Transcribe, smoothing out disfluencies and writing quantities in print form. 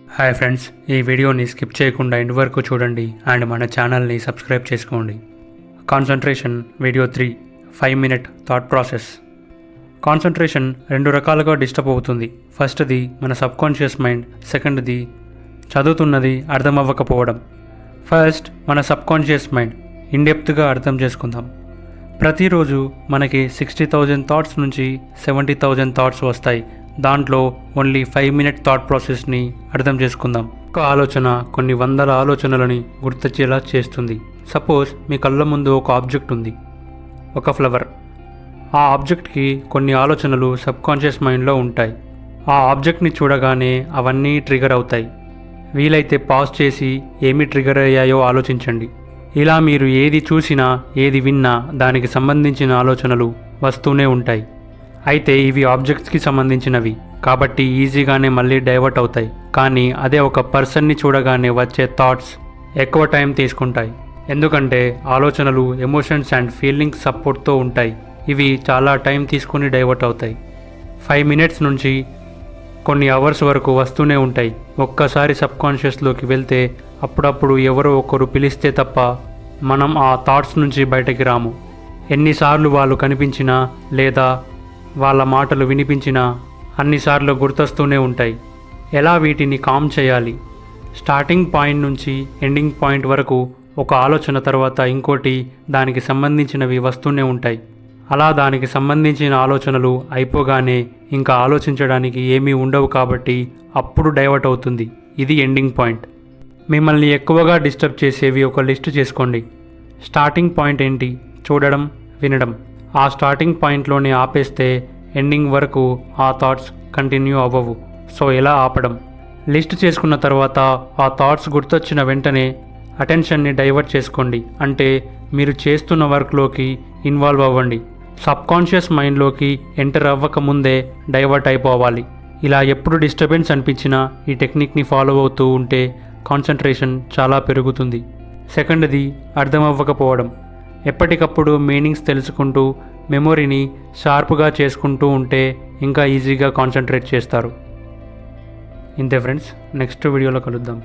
Hi friends, ఈ వీడియోని skip చేయకుండా ఎండ్ వరకు చూడండి అండ్ మన ఛానల్ని సబ్స్క్రైబ్ చేసుకోండి. Concentration video 3 5 minute thought process. Concentration రెండు రకాలుగా డిస్టర్బ్ అవుతుంది. ఫస్ట్ది మన సబ్కాన్షియస్ మైండ్, సెకండ్ది చదువుతున్నది అర్థం అవ్వకపోవడం. ఫస్ట్ మన సబ్కాన్షియస్ మైండ్ ఇన్డెప్త్గా అర్థం చేసుకుందాం. ప్రతిరోజు మనకి 60,000 థాట్స్ నుంచి 70,000 థాట్స్ వస్తాయి. దాంట్లో ఓన్లీ 5 minute థాట్ ప్రాసెస్ని అర్థం చేసుకుందాం. ఒక ఆలోచన కొన్ని వందల ఆలోచనలని గుర్తొచ్చేలా చేస్తుంది. సపోజ్ మీ కళ్ళ ముందు ఒక ఆబ్జెక్ట్ ఉంది, ఒక ఫ్లవర్. ఆ ఆబ్జెక్ట్కి కొన్ని ఆలోచనలు సబ్కాన్షియస్ మైండ్లో ఉంటాయి. ఆ ఆబ్జెక్ట్ని చూడగానే అవన్నీ ట్రిగర్ అవుతాయి. వీలైతే పాజ్ చేసి ఏమి ట్రిగర్ అయ్యాయో ఆలోచించండి. ఇలా మీరు ఏది చూసినా ఏది విన్నా దానికి సంబంధించిన ఆలోచనలు వస్తూనే ఉంటాయి. అయితే ఇవి ఆబ్జెక్ట్స్కి సంబంధించినవి కాబట్టి ఈజీగానే మళ్ళీ డైవర్ట్ అవుతాయి. కానీ అదే ఒక పర్సన్ని చూడగానే వచ్చే థాట్స్ ఎక్కువ టైం తీసుకుంటాయి. ఎందుకంటే ఆలోచనలు ఎమోషన్స్ అండ్ ఫీలింగ్స్ సపోర్ట్తో ఉంటాయి. ఇవి చాలా టైం తీసుకుని డైవర్ట్ అవుతాయి. 5 minutes నుంచి కొన్ని అవర్స్ వరకు వస్తూనే ఉంటాయి. ఒక్కసారి సబ్కాన్షియస్లోకి వెళ్తే అప్పుడప్పుడు ఎవరో ఒకరు పిలిస్తే తప్ప మనం ఆ థాట్స్ నుంచి బయటకి రాము. ఎన్నిసార్లు వాళ్ళు కనిపించినా లేదా వాళ్ళ మాటలు వినిపించినా అన్నిసార్లు గుర్తొస్తూనే ఉంటాయి. ఎలా వీటిని కామ్ చేయాలి? స్టార్టింగ్ పాయింట్ నుంచి ఎండింగ్ పాయింట్ వరకు ఒక ఆలోచన తర్వాత ఇంకోటి దానికి సంబంధించినవి వస్తూనే ఉంటాయి. అలా దానికి సంబంధించిన ఆలోచనలు అయిపోగానే ఇంకా ఆలోచించడానికి ఏమీ ఉండవు కాబట్టి అప్పుడు డైవర్ట్ అవుతుంది. ఇది ఎండింగ్ పాయింట్. మిమ్మల్ని ఎక్కువగా డిస్టర్బ్ చేసేవి ఒక లిస్ట్ చేసుకోండి. స్టార్టింగ్ పాయింట్ ఏంటి? చూడడం, వినడం. ఆ స్టార్టింగ్ పాయింట్లోనే ఆపేస్తే ఎండింగ్ వరకు ఆ థాట్స్ కంటిన్యూ అవ్వవు. సో ఎలా ఆపడం? లిస్ట్ చేసుకున్న తర్వాత ఆ థాట్స్ గుర్తొచ్చిన వెంటనే అటెన్షన్ని డైవర్ట్ చేసుకోండి. అంటే మీరు చేస్తున్న వర్క్లోకి ఇన్వాల్వ్ అవ్వండి. సబ్కాన్షియస్ మైండ్లోకి ఎంటర్ అవ్వక ముందే డైవర్ట్ అయిపోవాలి. ఇలా ఎప్పుడు డిస్టర్బెన్స్ అనిపించినా ఈ టెక్నిక్ని ఫాలో అవుతూ ఉంటే కాన్సంట్రేషన్ చాలా పెరుగుతుంది. సెకండ్ది అర్థం అవ్వకపోవడం. ఎప్పటికప్పుడు మీనింగ్స్ తెలుసుకుంటూ మెమొరీని షార్ప్గా చేసుకుంటూ ఉంటే ఇంకా ఈజీగా కాన్సంట్రేట్ చేస్తారు. ఇంతే ఫ్రెండ్స్, నెక్స్ట్ వీడియోలో కలుద్దాం.